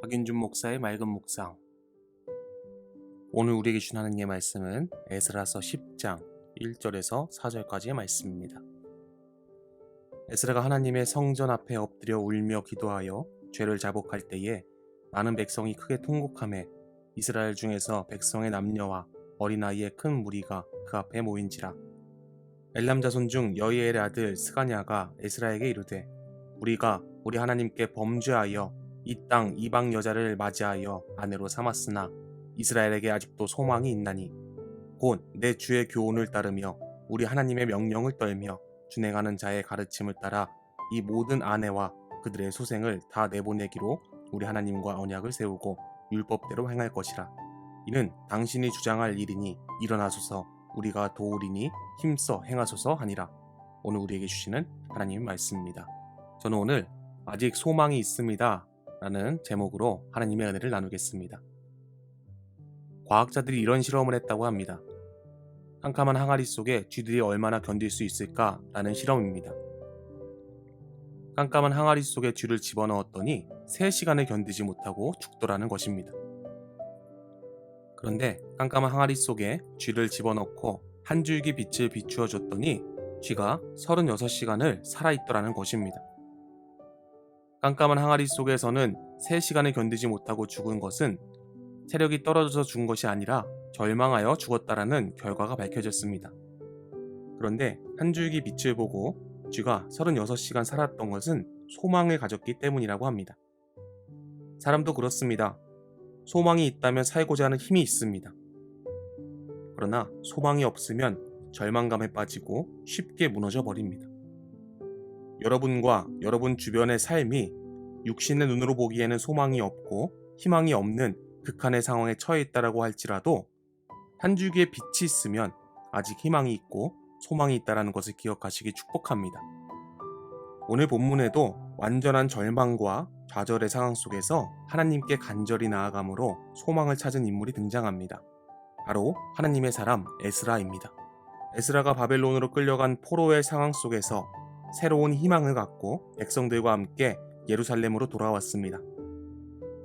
박윤준 목사의 맑은 묵상. 오늘 우리에게 주신 하나님의 말씀은 에스라서 10장 1절에서 4절까지의 말씀입니다. 에스라가 하나님의 성전 앞에 엎드려 울며 기도하여 죄를 자복할 때에 많은 백성이 크게 통곡하매 이스라엘 중에서 백성의 남녀와 어린아이의 큰 무리가 그 앞에 모인지라. 엘람 자손 중 여이엘의 아들 스가냐가 에스라에게 이르되 우리가 우리 하나님께 범죄하여 이 땅 이방 여자를 맞이하여 아내로 삼았으나 이스라엘에게 아직도 소망이 있나니 곧 내 주의 교훈을 따르며 우리 하나님의 명령을 떨며 준행하는 자의 가르침을 따라 이 모든 아내와 그들의 소생을 다 내보내기로 우리 하나님과 언약을 세우고 율법대로 행할 것이라. 이는 당신이 주장할 일이니 일어나소서 우리가 도우리니 힘써 행하소서 하니라. 오늘 우리에게 주시는 하나님의 말씀입니다. 저는 오늘 아직 소망이 있습니다 라는 제목으로 하나님의 은혜를 나누겠습니다. 과학자들이 이런 실험을 했다고 합니다. 캄캄한 항아리 속에 쥐들이 얼마나 견딜 수 있을까 라는 실험입니다. 깜깜한 항아리 속에 쥐를 집어넣었더니 3시간을 견디지 못하고 죽더라는 것입니다. 그런데 깜깜한 항아리 속에 쥐를 집어넣고 한 줄기 빛을 비추어 줬더니 쥐가 36시간을 살아있더라는 것입니다. 깜깜한 항아리 속에서는 3시간을 견디지 못하고 죽은 것은 체력이 떨어져서 죽은 것이 아니라 절망하여 죽었다라는 결과가 밝혀졌습니다. 그런데 한 줄기 빛을 보고 쥐가 36시간 살았던 것은 소망을 가졌기 때문이라고 합니다. 사람도 그렇습니다. 소망이 있다면 살고자 하는 힘이 있습니다. 그러나 소망이 없으면 절망감에 빠지고 쉽게 무너져 버립니다. 여러분과 여러분 주변의 삶이 육신의 눈으로 보기에는 소망이 없고 희망이 없는 극한의 상황에 처해 있다라고 할지라도 한 줄기의 빛이 있으면 아직 희망이 있고 소망이 있다는 것을 기억하시기 축복합니다. 오늘 본문에도 완전한 절망과 좌절의 상황 속에서 하나님께 간절히 나아감으로 소망을 찾은 인물이 등장합니다. 바로 하나님의 사람 에스라입니다. 에스라가 바벨론으로 끌려간 포로의 상황 속에서 새로운 희망을 갖고 백성들과 함께 예루살렘으로 돌아왔습니다.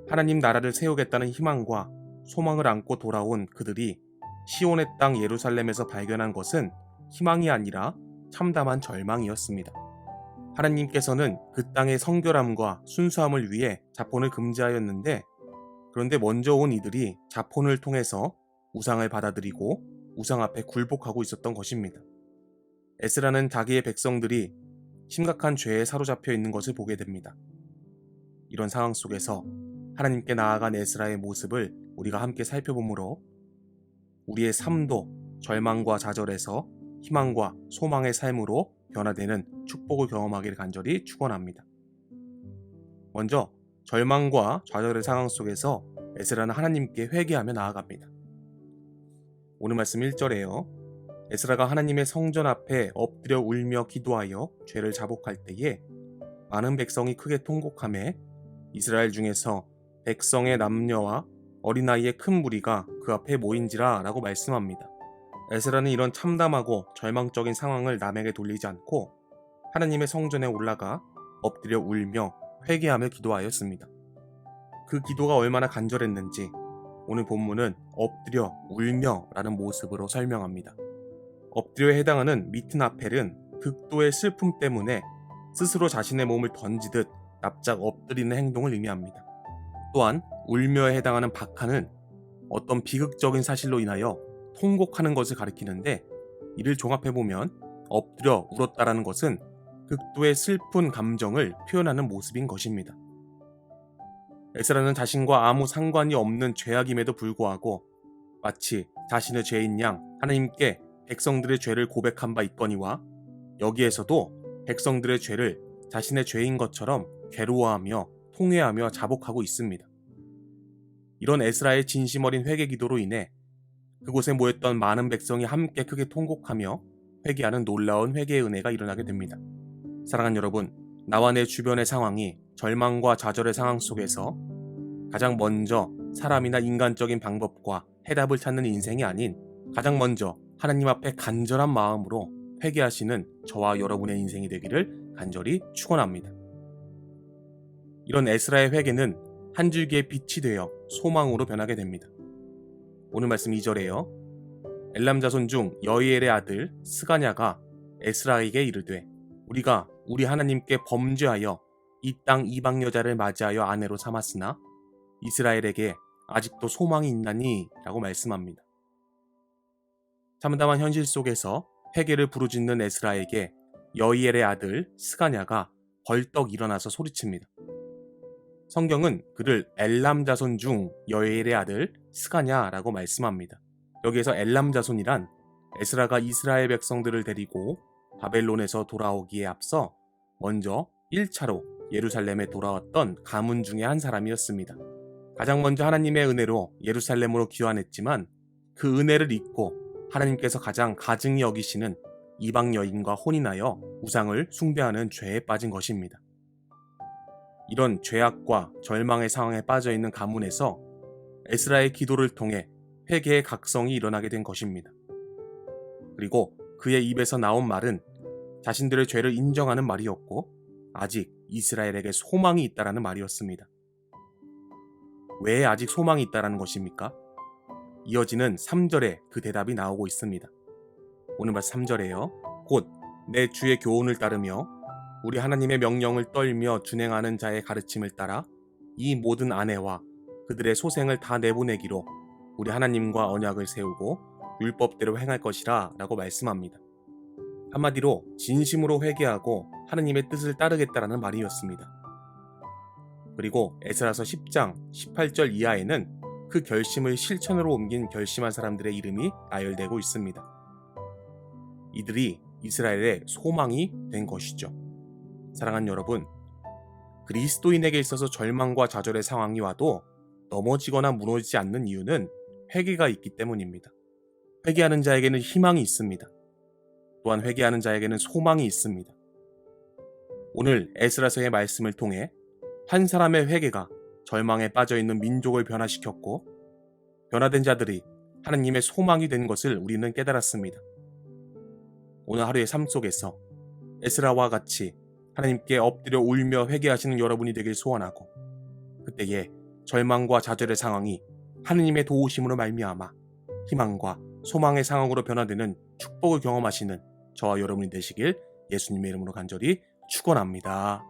하나님 나라를 세우겠다는 희망과 소망을 안고 돌아온 그들이 시온의 땅 예루살렘에서 발견한 것은 희망이 아니라 참담한 절망이었습니다. 하나님께서는 그 땅의 성결함과 순수함을 위해 자폰을 금지하였는데, 그런데 먼저 온 이들이 자폰을 통해서 우상을 받아들이고 우상 앞에 굴복하고 있었던 것입니다. 에스라는 자기의 백성들이 심각한 죄에 사로잡혀 있는 것을 보게 됩니다. 이런 상황 속에서 하나님께 나아간 에스라의 모습을 우리가 함께 살펴보므로 우리의 삶도 절망과 좌절에서 희망과 소망의 삶으로 변화되는 축복을 경험하기를 간절히 축원합니다. 먼저 절망과 좌절의 상황 속에서 에스라는 하나님께 회개하며 나아갑니다. 오늘 말씀 1절에요. 에스라가 하나님의 성전 앞에 엎드려 울며 기도하여 죄를 자복할 때에 많은 백성이 크게 통곡하매 이스라엘 중에서 백성의 남녀와 어린아이의 큰 무리가 그 앞에 모인지라 라고 말씀합니다. 에스라는 이런 참담하고 절망적인 상황을 남에게 돌리지 않고 하나님의 성전에 올라가 엎드려 울며 회개하며 기도하였습니다. 그 기도가 얼마나 간절했는지 오늘 본문은 엎드려 울며 라는 모습으로 설명합니다. 엎드려에 해당하는 미트나펠은 극도의 슬픔 때문에 스스로 자신의 몸을 던지듯 납작 엎드리는 행동을 의미합니다. 또한 울며에 해당하는 박하는 어떤 비극적인 사실로 인하여 통곡하는 것을 가리키는데, 이를 종합해보면 엎드려 울었다라는 것은 극도의 슬픈 감정을 표현하는 모습인 것입니다. 에스라는 자신과 아무 상관이 없는 죄악임에도 불구하고 마치 자신의 죄인 양 하나님께 백성들의 죄를 고백한 바 있거니와 여기에서도 백성들의 죄를 자신의 죄인 것처럼 괴로워하며 통회하며 자복하고 있습니다. 이런 에스라의 진심 어린 회개 기도로 인해 그곳에 모였던 많은 백성이 함께 크게 통곡하며 회개하는 놀라운 회개의 은혜가 일어나게 됩니다. 사랑하는 여러분, 나와 내 주변의 상황이 절망과 좌절의 상황 속에서 가장 먼저 사람이나 인간적인 방법과 해답을 찾는 인생이 아닌 가장 먼저 하나님 앞에 간절한 마음으로 회개하시는 저와 여러분의 인생이 되기를 간절히 축원합니다. 이런 에스라의 회개는 한 줄기의 빛이 되어 소망으로 변하게 됩니다. 오늘 말씀 2절에요. 엘람 자손 중 여이엘의 아들 스가냐가 에스라에게 이르되 우리가 우리 하나님께 범죄하여 이 땅 이방 여자를 맞이하여 아내로 삼았으나 이스라엘에게 아직도 소망이 있나니? 라고 말씀합니다. 참담한 현실 속에서 회개를 부르짖는 에스라에게 여이엘의 아들 스가냐가 벌떡 일어나서 소리칩니다. 성경은 그를 엘람 자손 중 여이엘의 아들 스가냐라고 말씀합니다. 여기에서 엘람 자손이란 에스라가 이스라엘 백성들을 데리고 바벨론에서 돌아오기에 앞서 먼저 1차로 예루살렘에 돌아왔던 가문 중에 한 사람이었습니다. 가장 먼저 하나님의 은혜로 예루살렘으로 귀환했지만 그 은혜를 잊고 하나님께서 가장 가증히 여기시는 이방 여인과 혼인하여 우상을 숭배하는 죄에 빠진 것입니다. 이런 죄악과 절망의 상황에 빠져있는 가문에서 에스라의 기도를 통해 회개의 각성이 일어나게 된 것입니다. 그리고 그의 입에서 나온 말은 자신들의 죄를 인정하는 말이었고 아직 이스라엘에게 소망이 있다라는 말이었습니다. 왜 아직 소망이 있다라는 것입니까? 이어지는 3절에 그 대답이 나오고 있습니다. 오늘 말씀 3절에요. 곧 내 주의 교훈을 따르며 우리 하나님의 명령을 떨며 준행하는 자의 가르침을 따라 이 모든 아내와 그들의 소생을 다 내보내기로 우리 하나님과 언약을 세우고 율법대로 행할 것이라 라고 말씀합니다. 한마디로 진심으로 회개하고 하나님의 뜻을 따르겠다라는 말이었습니다. 그리고 에스라서 10장 18절 이하에는 그 결심을 실천으로 옮긴 결심한 사람들의 이름이 나열되고 있습니다. 이들이 이스라엘의 소망이 된 것이죠. 사랑하는 여러분, 그리스도인에게 있어서 절망과 좌절의 상황이 와도 넘어지거나 무너지지 않는 이유는 회개가 있기 때문입니다. 회개하는 자에게는 희망이 있습니다. 또한 회개하는 자에게는 소망이 있습니다. 오늘 에스라서의 말씀을 통해 한 사람의 회개가 절망에 빠져있는 민족을 변화시켰고 변화된 자들이 하나님의 소망이 된 것을 우리는 깨달았습니다. 오늘 하루의 삶 속에서 에스라와 같이 하나님께 엎드려 울며 회개하시는 여러분이 되길 소원하고 그때에 절망과 좌절의 상황이 하나님의 도우심으로 말미암아 희망과 소망의 상황으로 변화되는 축복을 경험하시는 저와 여러분이 되시길 예수님의 이름으로 간절히 축원합니다.